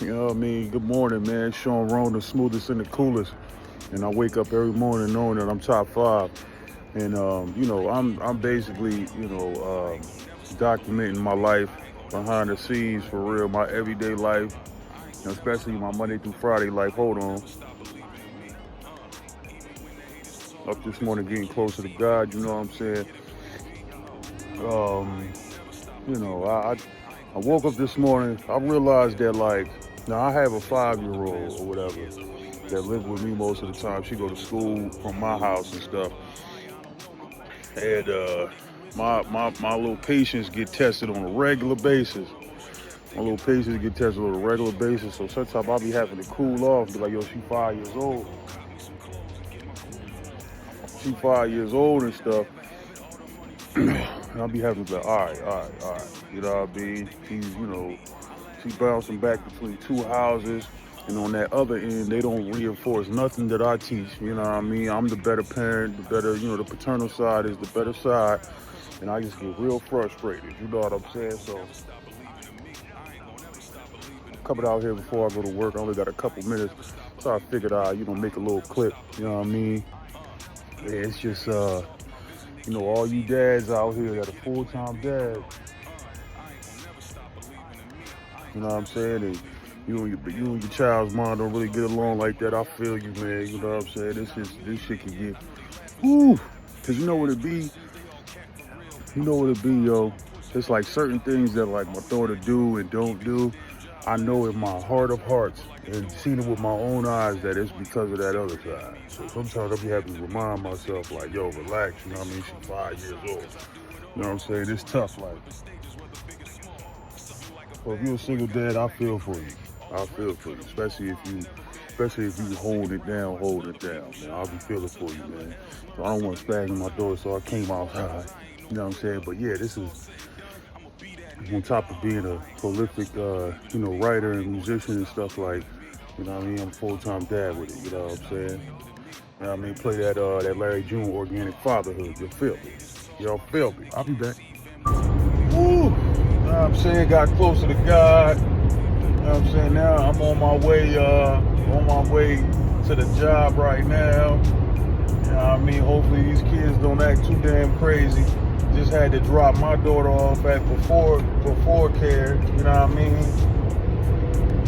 You know what I mean? Good morning, man. Sean Roan, the smoothest and the coolest. And I wake up every morning knowing that I'm top five. And I'm basically, documenting my life behind the scenes for real, my everyday life, especially my Monday through Friday life. Hold on. Up this morning getting closer to God, you know what I'm saying? Um, I woke up this morning, I realized that now I have a 5-year-old or whatever that live with me most of the time. She go to school from my house and stuff. And my little patients get tested on a regular basis. My little patients get tested on a regular basis. So sometimes I'll be having to cool off, be like, yo, she 5 years old. She 5 years old and stuff. And I'll be having to be like, all right. You know what I mean? She bouncing back between two houses. And on that other end, they don't reinforce nothing that I teach. You know what I mean? I'm the better parent, the better, the paternal side is the better side. And I just get real frustrated. You know what I'm saying? So I'm coming out here before I go to work. I only got a couple minutes. So I figured I'd, make a little clip. You know what I mean? Yeah, it's just, all you dads out here that are full-time dads. You know what I'm saying? And you and your child's mom don't really get along like that. I feel you, man. You know what I'm saying? This shit can get, whoo. Cause you know what it be? Yo. It's like certain things that like my daughter do and don't do. I know in my heart of hearts and seen it with my own eyes that it's because of that other side. So sometimes I'll be having to remind myself like, yo, relax. You know what I mean? She's 5 years old. You know what I'm saying? It's tough, like. So if you're a single dad, I feel for you. I feel for you, especially if you hold it down, man. I'll be feeling for you, man. So I don't want to spaz on my door, so I came outside. You know what I'm saying? But yeah, this is on top of being a prolific, writer and musician and stuff like, you know what I mean? I'm a full-time dad with it, you know what I'm saying? You know what I mean? Play that Larry June Organic Fatherhood. You feel me? Y'all feel me? I'll be back. Woo! You know what I'm saying? Got closer to God. You know what I'm saying? Now I'm on my way to the job right now. You know what I mean? Hopefully these kids don't act too damn crazy. Just had to drop my daughter off at before care. You know what I mean?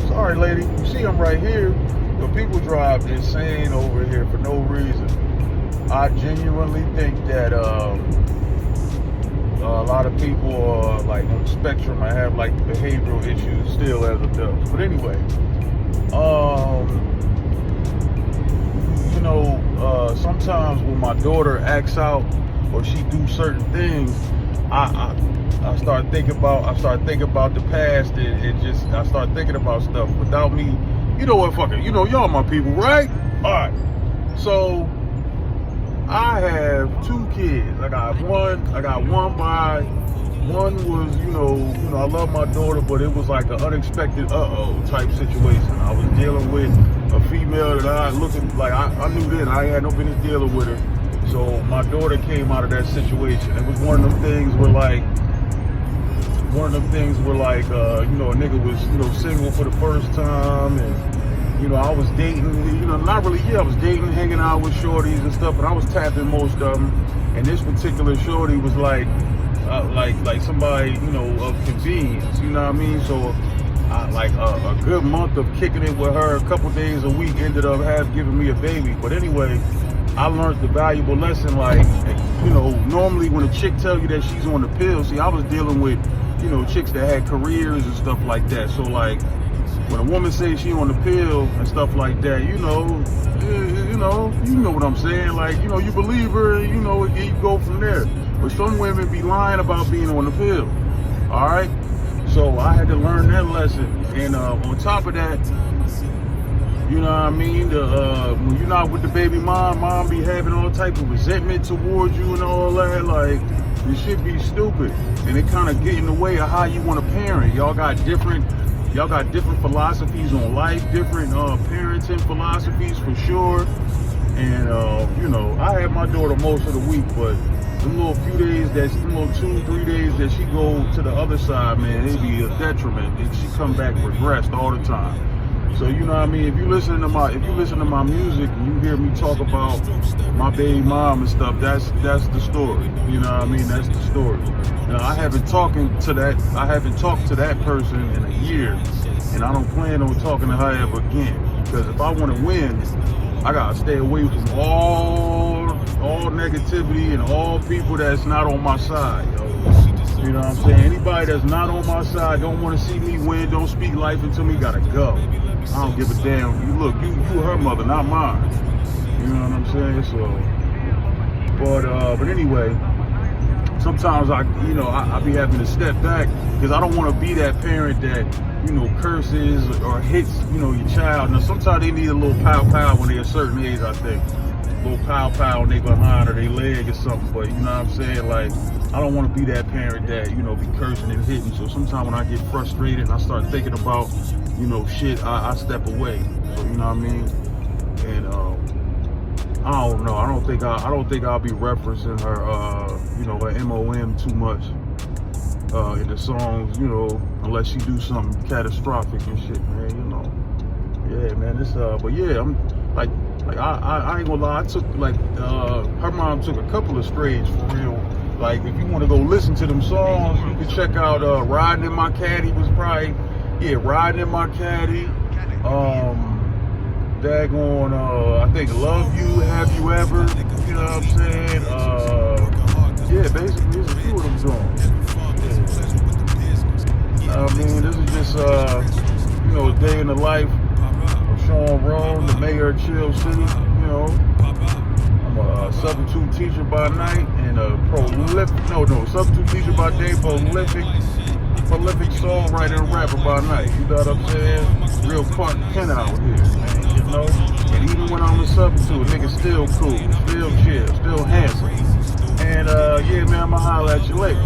Sorry, lady. You see I'm right here. But people drive insane over here for no reason. I genuinely think that a lot of people are like on the spectrum. I have like behavioral issues still as adults. But anyway, sometimes when my daughter acts out or she do certain things, I start thinking about the past and I start thinking about stuff without me. You know what, fuck it. Y'all my people, right? All right. So I have two kids. I got one by. One was, I love my daughter, but it was like an unexpected type situation. I was dealing with a female that I knew then I had no business dealing with her. So my daughter came out of that situation. It was one of them things where a nigga was, single for the first time and, I was dating, I was dating, hanging out with shorties and stuff, but I was tapping most of them. And this particular shorty was like somebody, of convenience, you know what I mean? So, a good month of kicking it with her, a couple days a week, ended up giving me a baby. But anyway, I learned the valuable lesson, normally when a chick tell you that she's on the pill, see, I was dealing with, chicks that had careers and stuff like that. So, when a woman says she on the pill and stuff like that, you know what I'm saying? You believe her, you go from there. But some women be lying about being on the pill. All right? So I had to learn that lesson. And on top of that, you know what I mean? When you're not with the baby mom be having all type of resentment towards you and all that. You should be stupid. And it kind of get in the way of how you want to parent. Y'all got different philosophies on life, different parenting philosophies for sure. And, I have my daughter most of the week, but them little few days, them little 2-3 days that she go to the other side, man, it'd be a detriment. She come back regressed all the time. So you know what I mean? If you listen to my music and you hear me talk about my baby mom and stuff, that's the story. You know what I mean? That's the story. You know, I haven't talked to that person in a year, and I don't plan on talking to her ever again. Because if I want to win, I gotta stay away from all negativity and all people that's not on my side, yo. You know what I'm saying? Anybody that's not on my side, don't want to see me win, don't speak life into me, gotta go. I don't give a damn. You her mother, not mine. You know what I'm saying? So, but anyway, sometimes I be having to step back because I don't want to be that parent that, curses or hits, your child. Now, sometimes they need a little pow when they're a certain age, I think. A little pow on their behind or their leg or something. But, you know what I'm saying? Like, I don't want to be that parent that, be cursing and hitting. So sometimes when I get frustrated and I start thinking about, shit, I step away. So, you know what I mean? And, I don't know. I don't think I'll be referencing her, her MOM too much in the songs, unless she do something catastrophic and shit, man. Yeah, man. It's but yeah, I'm like I ain't gonna lie. I took her mom took a couple of strays for real. Like if you want to go listen to them songs, you can check out "Riding in My Caddy" was probably "Riding in My Caddy." Daggone, I think "Love You, Have You Ever," you know what I'm saying? Basically, there's a few of them songs. I mean, this is just, a day in the life of Sean Rome, the mayor of Chill City, I'm a substitute teacher by night and a substitute teacher by day, prolific songwriter and rapper by night. You know what I'm saying? Real Clark Kent out here, man. And even when I'm a substitute, nigga still cool, still chill, still handsome. And man, I'ma holler at you later.